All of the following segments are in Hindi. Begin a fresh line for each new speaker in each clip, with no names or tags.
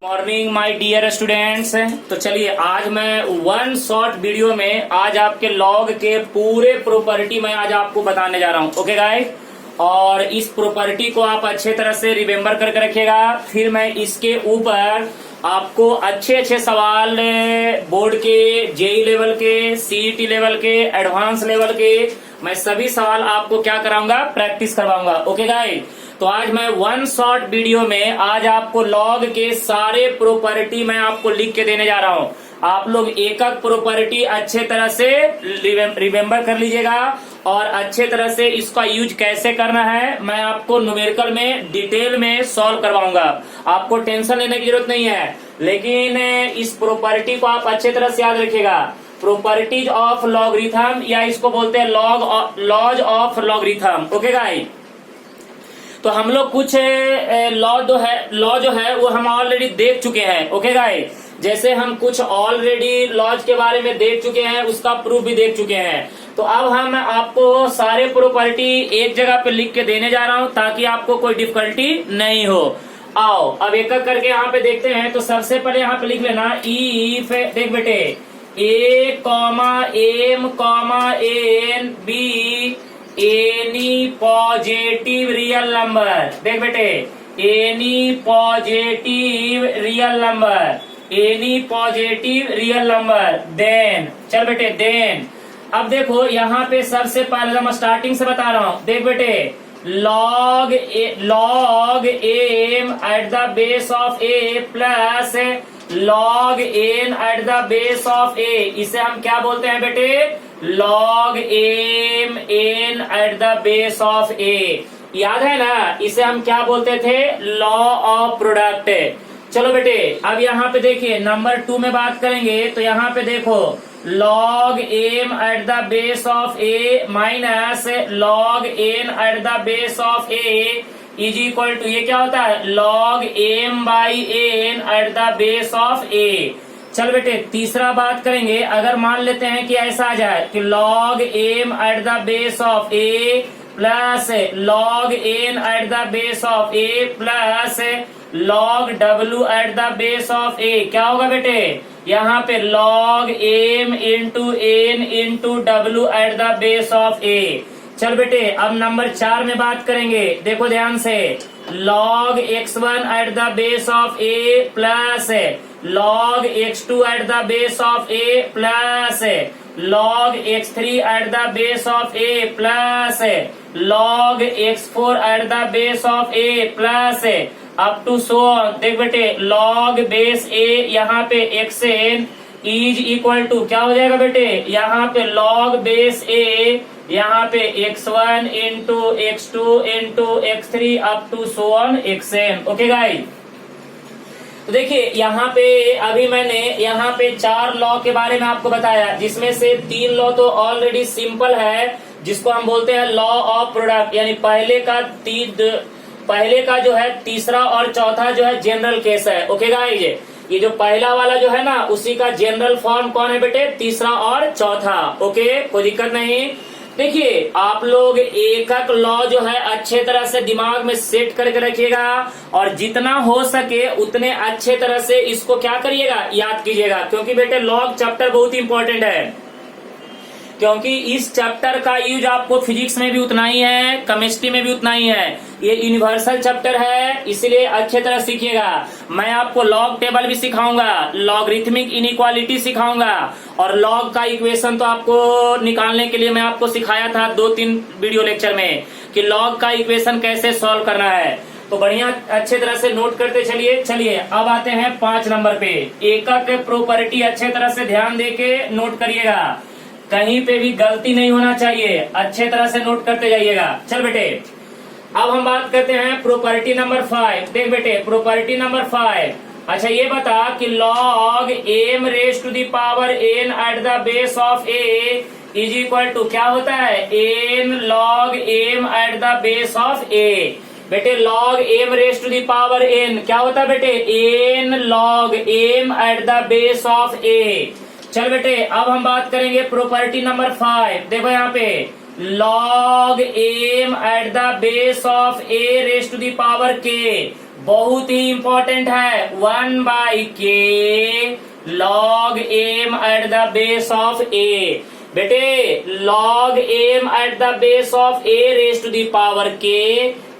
Morning my dear students. तो चलिए आज मैं वन शॉर्ट वीडियो में आज आपके लॉग के पूरे प्रॉपर्टी मैं आज आपको बताने जा रहा हूँ। ओके गाइस, और इस प्रॉपर्टी को आप अच्छे तरह से रिमेम्बर करके रखिएगा। फिर मैं इसके ऊपर आपको अच्छे अच्छे सवाल बोर्ड के, जेई लेवल के, सीईटी लेवल के, एडवांस लेवल के, मैं सभी सवाल आपको क्या कराऊंगा, प्रैक्टिस करवाऊंगा। ओके गाइस, तो आज मैं वन शॉर्ट वीडियो में आज आपको लॉग के सारे प्रॉपर्टी मैं आपको लिख के देने जा रहा हूँ। आप लोग एक एक प्रॉपर्टी अच्छे तरह से रिमेम्बर कर लीजिएगा और अच्छे तरह से इसका यूज कैसे करना है मैं आपको न्यूमेरिकल में डिटेल में सॉल्व करवाऊंगा। आपको टेंशन लेने की जरूरत नहीं है, लेकिन इस प्रॉपर्टी को आप अच्छे तरह से याद रखिएगा। प्रॉपर्टीज ऑफ लॉगरिथम, या इसको बोलते हैं laws of logarithm. Okay guys, तो हम लोग कुछ लॉ जो है वो हम ऑलरेडी देख चुके हैं। ओके गाइस, जैसे हम कुछ ऑलरेडी लॉज के बारे में देख चुके हैं, उसका प्रूफ भी देख चुके हैं। तो अब हम आपको सारे प्रॉपर्टी एक जगह पे लिख के देने जा रहा हूं ताकि आपको कोई डिफिकल्टी नहीं हो। आओ अब एक एक करके यहाँ पे देखते हैं। तो सबसे पहले यहाँ पे लिख लेना इफ, देख बेटे, a comma m comma n be any positive real number. देख बेटे, any positive real number, any positive real number, then, चल बेटे देन। अब देखो यहाँ पे सबसे पहले मैं स्टार्टिंग से बता रहा हूँ। देख बेटे, log m at the base of a plus log n at the base of a, इसे हम क्या बोलते हैं बेटे, log m n at the base of a. याद है ना, इसे हम क्या बोलते थे, लॉ ऑफ प्रोडक्ट। चलो बेटे अब यहाँ पे देखिए नंबर 2 में बात करेंगे। तो यहाँ पे देखो log m at the base of a minus log n at the base of a is equal to, ये क्या होता है, log m by n at the base of a. चल बेटे तीसरा बात करेंगे। अगर मान लेते हैं कि ऐसा आ जाए कि log m at the base of a plus log n at the base of a plus log डब्ल्यू at the base of a, क्या होगा बेटे, यहाँ पे log m into n into डब्ल्यू at the base of a. चल बेटे अब नंबर 4 में बात करेंगे। देखो ध्यान से, log x1 at the base of a plus log x2 at the base of a plus log x3 at the base of a plus log x4 at the base of a plus up to so on. देख बेटे लॉग बेस ए यहाँ पे xn इज इक्वल टू क्या हो जाएगा बेटे, यहाँ पे लॉग बेस ए यहाँ पे x1 into x2 into x3 up to so on xn। Okay guys, तो देखिए यहाँ पे अभी मैंने यहाँ पे 4 लॉ के बारे में आपको बताया, जिसमें से 3 लॉ तो ऑलरेडी सिंपल है, जिसको हम बोलते हैं लॉ ऑफ प्रोडक्ट। यानी पहले का जो है तीसरा और चौथा जो है जनरल केस है। ओके गाइस, ये जो पहला वाला जो है ना उसी का जनरल फॉर्म कौन है बेटे, तीसरा और चौथा। ओके, कोई दिक्कत नहीं। देखिए आप लोग एक एक लॉ जो है अच्छे तरह से दिमाग में सेट करके रखिएगा और जितना हो सके उतने अच्छे तरह से इसको क्या करिएगा, याद कीजिएगा। क्योंकि बेटे लॉग चैप्टर बहुत इंपॉर्टेंट है, क्योंकि इस चैप्टर का यूज आपको फिजिक्स में भी उतना ही है, केमिस्ट्री में भी उतना ही है। ये यूनिवर्सल चैप्टर है, इसलिए अच्छे तरह सीखिएगा। मैं आपको लॉग टेबल भी सिखाऊंगा, लॉगरिथमिक इनइक्वालिटी सिखाऊंगा, और लॉग का इक्वेशन तो आपको निकालने के लिए मैं आपको सिखाया था 2-3 वीडियो लेक्चर में कि लॉग का इक्वेशन कैसे सॉल्व करना है। तो बढ़िया अच्छे तरह से नोट करते चलिए। चलिए अब आते हैं 5 नंबर पे। एक एक प्रॉपर्टी अच्छे तरह से ध्यान देके नोट करिएगा, कहीं पे भी गलती नहीं होना चाहिए, अच्छे तरह से नोट करते जाइएगा। चल बेटे अब हम बात करते हैं प्रॉपर्टी नंबर 5। देख बेटे प्रॉपर्टी नंबर 5, अच्छा ये बता कि log m raise to the power n at the base of a is equal to क्या होता है, n log m at the base of a. बेटे log m raise to the power n क्या होता है बेटे, n log m at the base of a. चल बेटे अब हम बात करेंगे प्रॉपर्टी नंबर 5। देखो यहाँ पे log m at the base of a raise to the power के, बहुत ही इंपॉर्टेंट है, 1/k log m at the base of a। बेटे log m at the base of a raised to the power k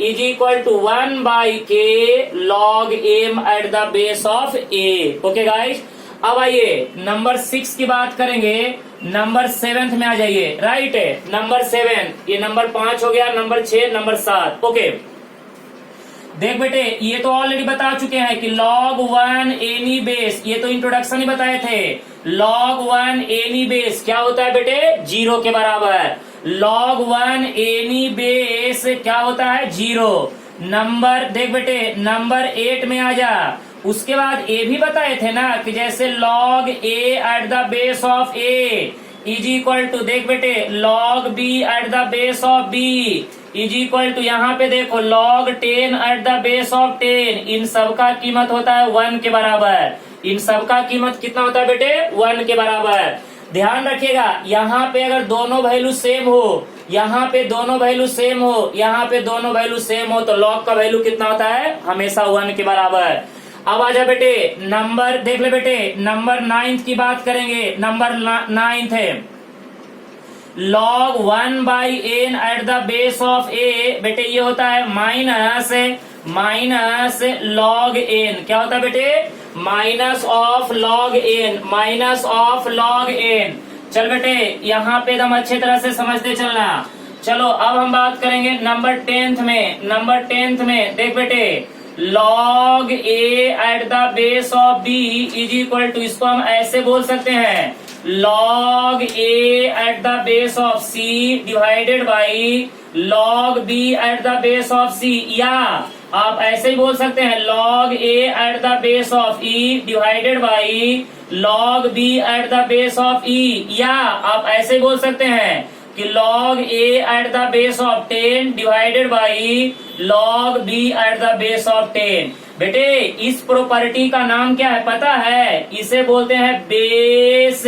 is equal to 1/k log m at the base of a। Okay guys, अब आइए नंबर 6 की बात करेंगे। नंबर 7 में आ जाइए। राइट है, नंबर 7, ये नंबर 5 हो गया, नंबर 6, नंबर 7। ओके देख बेटे, ये तो ऑलरेडी बता चुके हैं कि log 1 एनी बेस, ये तो इंट्रोडक्शन ही बताए थे। log 1 एनी बेस क्या होता है बेटे? 0 के बराबर। log 1 एनी बेस क्या होता है? 0। नंबर देख बेटे, नंबर 8 में आ जा। उसके बाद ये भी बताए थे ना कि जैसे log a at the base of a is equal to, देख बेटे, log b at the base of b is equal to, यहाँ पे देखो log 10 at the base of 10। इन सब का कीमत होता है 1 के बराबर। इन सब का कीमत कितना होता है बेटे? 1 के बराबर। ध्यान रखिएगा, यहाँ पे अगर दोनों वैल्यू सेम हो, यहाँ पे दोनों वैल्यू सेम हो, यहाँ पे दोनों वैल्यू सेम हो, तो log का वैल्यू कितना होता है? हमेशा 1 के बराबर। अब आजा बेटे, नंबर देख ले बेटे, नंबर 9 की बात करेंगे। नंबर 9 है log 1/n eight the base of a। बेटे ये होता है माइनस log n। क्या होता है बेटे? Minus of log n, minus of log n। चल बेटे, यहाँ पे एकदम अच्छे तरह से समझते चलना। चलो अब हम बात करेंगे नंबर 10 में। नंबर 10 में देख बेटे, log a at the base of b is equal to, इसको हम ऐसे बोल सकते हैं, log a at the base of c divided by log b at the base of c। या आप ऐसे ही बोल सकते हैं, log a at the base of e divided by log b at the base of e। या आप ऐसे ही बोल सकते हैं कि log a at the base of 10 divided by log b at the base of 10। बेटे इस प्रॉपर्टी का नाम क्या है पता है? इसे बोलते हैं base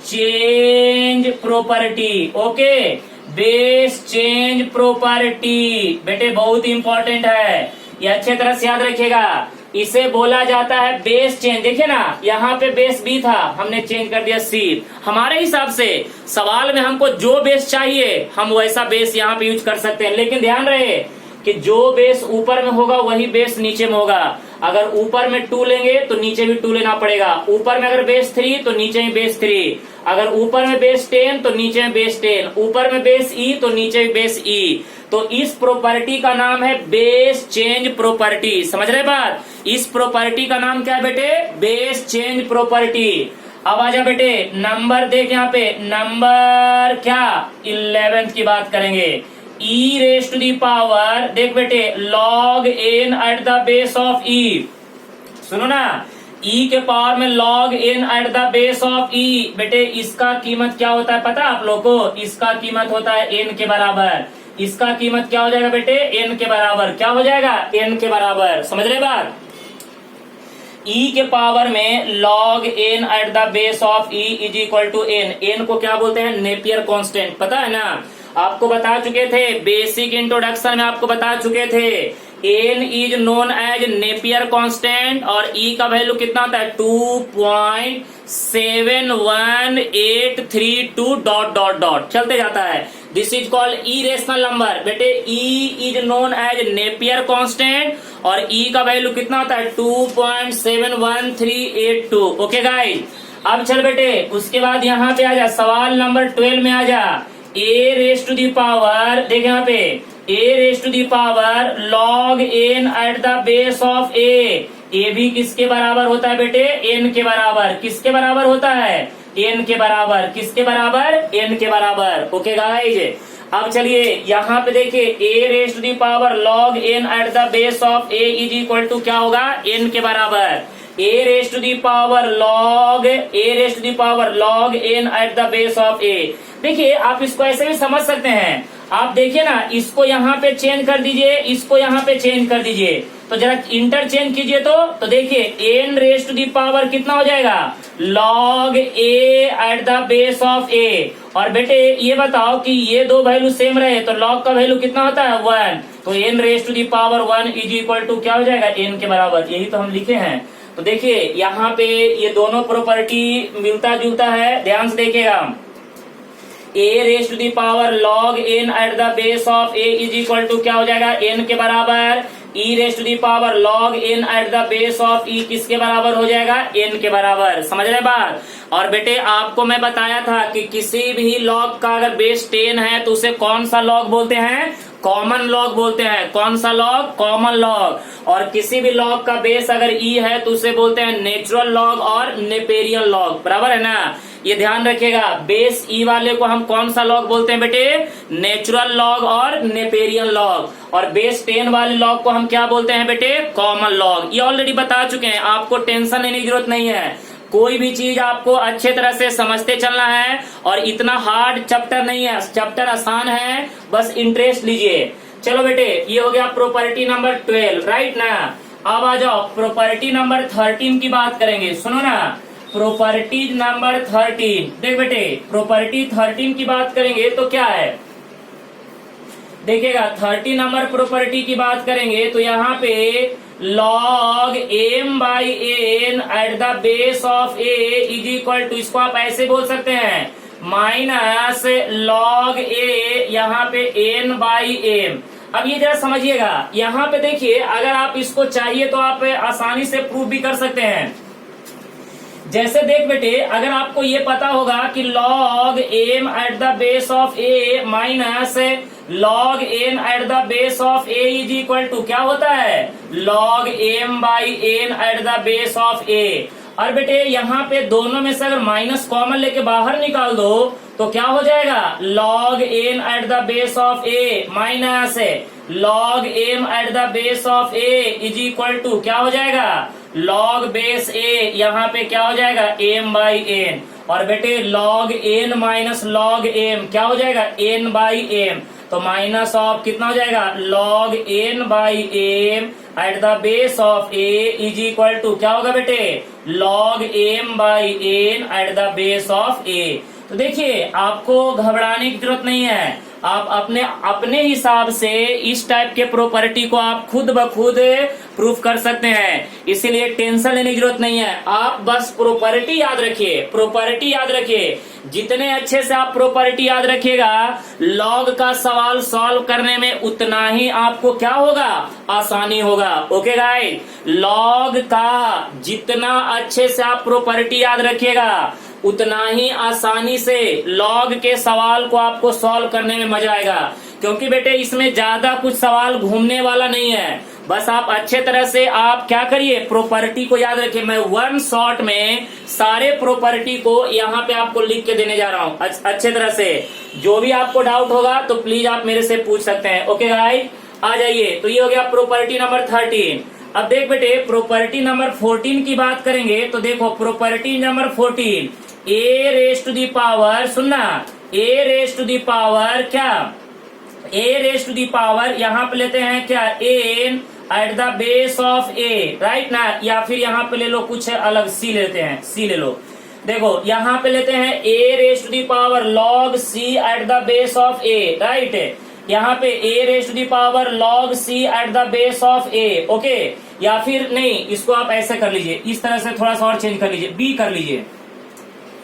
change property. Okay, base change property बेटे बहुत इंपॉर्टेंट है, ये अच्छे तरह से याद रखिएगा। इसे बोला जाता है बेस चेंज। देखिए ना, यहाँ पे बेस बी था, हमने चेंज कर दिया सी। हमारे हिसाब से सवाल में हमको जो बेस चाहिए हम वैसा बेस यहाँ पे यूज कर सकते हैं, लेकिन ध्यान रहे कि जो बेस ऊपर में होगा वही बेस नीचे में होगा। अगर ऊपर में 2 लेंगे तो नीचे भी 2 लेना पड़ेगा। ऊपर में अगर बेस 3 तो नीचे में बेस 3, अगर ऊपर में बेस 10 तो नीचे में बेस 10, ऊपर में बेस ई तो नीचे में बेस ई। तो इस प्रॉपर्टी का नाम है बेस चेंज प्रॉपर्टी। समझ रहे बात? इस प्रॉपर्टी का नाम क्या है बेटे? Base change property. अब आजा बेटे, नंबर देख यहाँ पे, नंबर क्या 11 की बात करेंगे। e raise to the power, देख बेटे, log n at the base of e। सुनो ना, e के पावर में log n at the base of e। बेटे इसका कीमत क्या होता है पता है आप लोग को? इसका कीमत होता है n के बराबर। इसका कीमत क्या हो जाएगा बेटे? n के बराबर। क्या हो जाएगा? n के बराबर। समझ रहे बात? e के पावर में log n at the base of e is equal to n। n को क्या बोलते हैं? Napier constant. पता है ना, आपको बता चुके थे बेसिक इंट्रोडक्शन में, आपको बता चुके थे n is known as Napier constant और e का वैल्यू कितना होता है? 2.71832 डॉट डॉट डॉट चलते जाता है। This is called irrational number. बेटे e is known as Napier constant और e का वैल्यू कितना होता है? 2.71382। ओके गाइस, अब चल बेटे उसके बाद यहाँ पे आ जा, सवाल नंबर 12 में आ जा। a raise to the power, देख यहाँ पे, a raise to the power log n at the base of a। a भी किसके बराबर होता है बेटे? n के बराबर। किसके बराबर होता है? n के बराबर। किसके बराबर? n के बराबर। ओके गाइज, अब चलिए यहाँ पे देखिए, a raise to the power log n at the base of a is equal to क्या होगा? n के बराबर। a raise to the power log n at the base of a। देखिए आप इसको ऐसे भी समझ सकते हैं। आप देखिए ना, इसको यहाँ पे चेंज कर दीजिए, इसको यहाँ पे चेंज कर दीजिए, तो जरा इंटरचेंज कीजिए तो देखिए n raise to the power कितना हो जाएगा? log a at the base of a। और बेटे ये बताओ कि ये दो वैल्यू सेम रहे तो log का वैल्यू कितना होता है? 1। तो n raise to the power 1 is equal to क्या हो जाएगा, n के बराबर, यही तो हम लिखे हैं। तो देखिए यहाँ पे ये दोनों प्रॉपर्टी मिलता जुलता है, ध्यान से देखिएगा। a raise to the power log n at the base of a is equal to क्या हो जाएगा, n के बराबर। e raise to the power log n at the base of e किसके बराबर हो जाएगा, n के बराबर। समझ रहे बात। और बेटे आपको मैं बताया था कि किसी भी log का अगर बेस 10 है तो उसे कौन सा log बोलते हैं, कॉमन लॉग बोलते हैं। कौन सा लॉग, कॉमन लॉग। और किसी भी लॉग का बेस अगर ई है तो उसे बोलते हैं नेचुरल लॉग और नेपेरियन लॉग, बराबर है ना। ये ध्यान रखिएगा, बेस ई वाले को हम कौन सा लॉग बोलते हैं बेटे, नेचुरल लॉग और नेपेरियन लॉग। और बेस 10 वाले लॉग को हम क्या बोलते हैं बेटे, कॉमन लॉग। ये ऑलरेडी बता चुके हैं, आपको टेंशन लेने की जरूरत नहीं है। कोई भी चीज आपको अच्छे तरह से समझते चलना है, और इतना हार्ड चैप्टर नहीं है, चैप्टर आसान है, बस इंटरेस्ट लीजिए। चलो बेटे ये हो गया प्रॉपर्टी नंबर 12, राइट ना। अब आ जाओ प्रॉपर्टी नंबर 13 की बात करेंगे, सुनो ना। प्रॉपर्टी नंबर 13, देख बेटे प्रॉपर्टी 13 की बात करेंगे तो क्या है, देखिएगा 30 नंबर प्रॉपर्टी की बात करेंगे तो यहाँ पे log m by n at the base of a is equal to, इसको आप ऐसे बोल सकते हैं, माइनस log a यहाँ पे n बाई m। अब ये जरा समझिएगा, यहाँ पे देखिए अगर आप इसको चाहिए तो आप आसानी से प्रूव भी कर सकते हैं। जैसे देख बेटे, अगर आपको ये पता होगा कि log m at the base of a माइनस log n at the base of a is equal to क्या होता है, log m by n at the base of a। और बेटे यहाँ पे दोनों में से अगर माइनस कॉमन लेके बाहर निकाल दो तो क्या हो जाएगा, log n at the base of a माइनस log m at the base of a is equal to क्या हो जाएगा, log बेस a, यहाँ पे क्या हो जाएगा m बाई n। और बेटे log n minus log m क्या हो जाएगा, n बाई m। तो माइनस ऑफ कितना हो जाएगा, log n by m at the base of a is equal to क्या होगा बेटे, log m by n at the base of a। तो देखिए आपको घबराने की जरूरत नहीं है, आप अपने हिसाब से इस टाइप के प्रॉपर्टी को आप खुद ब खुद प्रूफ कर सकते हैं, इसीलिए टेंशन लेने की जरूरत नहीं है। आप बस प्रॉपर्टी याद रखिए, प्रॉपर्टी याद रखिए। जितने अच्छे से आप प्रॉपर्टी याद रखिएगा, लॉग का सवाल सॉल्व करने में उतना ही आपको क्या होगा, आसानी होगा। ओके गाइस, लॉग का जितना अच्छे से आप प्रॉपर्टी याद रखिएगा उतना ही आसानी से लॉग के सवाल को आपको सॉल्व करने में मजा आएगा, क्योंकि बेटे इसमें ज्यादा कुछ सवाल घूमने वाला नहीं है। बस आप अच्छे तरह से आप क्या करिए, प्रॉपर्टी को याद रखिए। मैं वन शॉट में सारे प्रॉपर्टी को यहाँ पे आपको लिख के देने जा रहा हूँ अच्छे तरह से। जो भी आपको डाउट होगा तो प्लीज आप मेरे से पूछ सकते हैं। ओके गाइस, आ जाइए। तो ये हो गया प्रॉपर्टी नंबर 13। अब देख बेटे प्रॉपर्टी नंबर 14 की बात करेंगे तो देखो property number 14, a raise to the power, सुनना, a raise to the power क्या, a raise to the power यहाँ पे लेते हैं क्या, n at the base of a, right ना। या फिर यहाँ पे ले लो कुछ अलग, c लेते हैं, c ले लो। देखो यहाँ पे लेते हैं a raise to the power log c at the base of a, right. यहाँ पे a raise to the power log c at the base of a, okay. या फिर नहीं, इसको आप ऐसे कर लीजिए, इस तरह से थोड़ा सा और चेंज कर लीजिए, b कर लीजिए,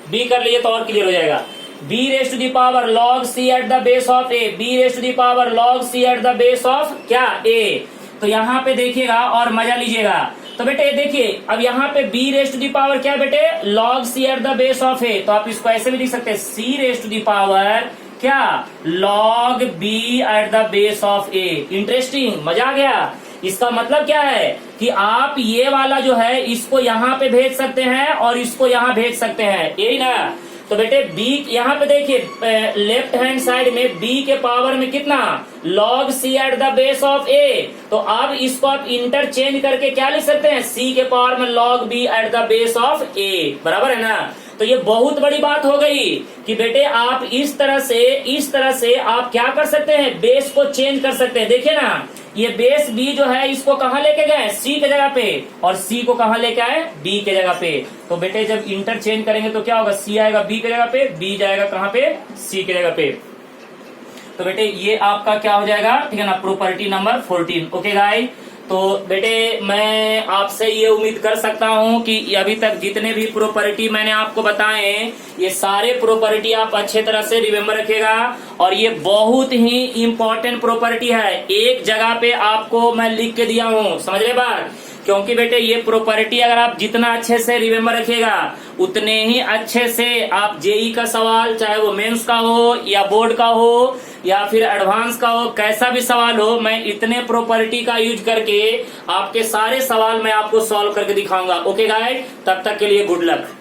b कर लीजिए तो और क्लियर हो जाएगा। b raise to the power log c at the base of a, b raise to the power log c at the base of क्या, a। तो यहाँ पे देखिएगा और मजा लीजिएगा। तो बेटे देखिए अब यहाँ पे b raise to the power क्या बेटे, log c at the base of a, तो आप इसको ऐसे भी लिख सकते हैं, c raise to the power क्या, log b at the base of a। Interesting, मजा आ गया। इसका मतलब क्या है कि आप ये वाला जो है इसको यहाँ पे भेज सकते हैं और इसको यहाँ भेज सकते हैं, यही ना। तो बेटे b यहाँ पे देखिए लेफ्ट हैंड साइड में b के पावर में कितना, log c at the base of a। तो अब इसको आप इंटरचेंज करके क्या लिख सकते हैं, c के पावर में log b at the base of a, बराबर है ना। तो ये बहुत बड़ी बात हो गई कि बेटे आप इस तरह से आप क्या कर सकते हैं, बेस को चेंज कर सकते हैं। देखिए ना, ये बेस b जो है इसको कहाँ लेके गए, c के जगह पे, और c को कहाँ लेके आए, b के जगह पे। तो बेटे जब इंटरचेंज करेंगे तो क्या होगा, c आएगा b के जगह पे, b जाएगा कहाँ पे, c के जगह पे। तो बेटे ये आपका क्या हो जाएगा, ठीक है ना, प्रॉपर्टी नंबर 14। ओके गाइस, तो बेटे मैं आपसे ये उम्मीद कर सकता हूं कि अभी तक जितने भी प्रॉपर्टी मैंने आपको बताए ये सारे प्रॉपर्टी आप अच्छे तरह से रिमेम्बर रखिएगा। और ये बहुत ही इंपॉर्टेंट प्रॉपर्टी है, एक जगह पे आपको मैं लिख के दिया हूं, समझ रहे बात। क्योंकि बेटे ये प्रॉपर्टी अगर आप जितना अच्छे से रिमेम्बर रखिएगा उतने ही अच्छे से आप जेई का सवाल, चाहे वो मेंस का हो या बोर्ड का हो या फिर एडवांस का हो, कैसा भी सवाल हो, मैं इतने प्रॉपर्टी का यूज करके आपके सारे सवाल मैं आपको सॉल्व करके दिखाऊंगा। ओके गाइस, तब तक के लिए गुड लक।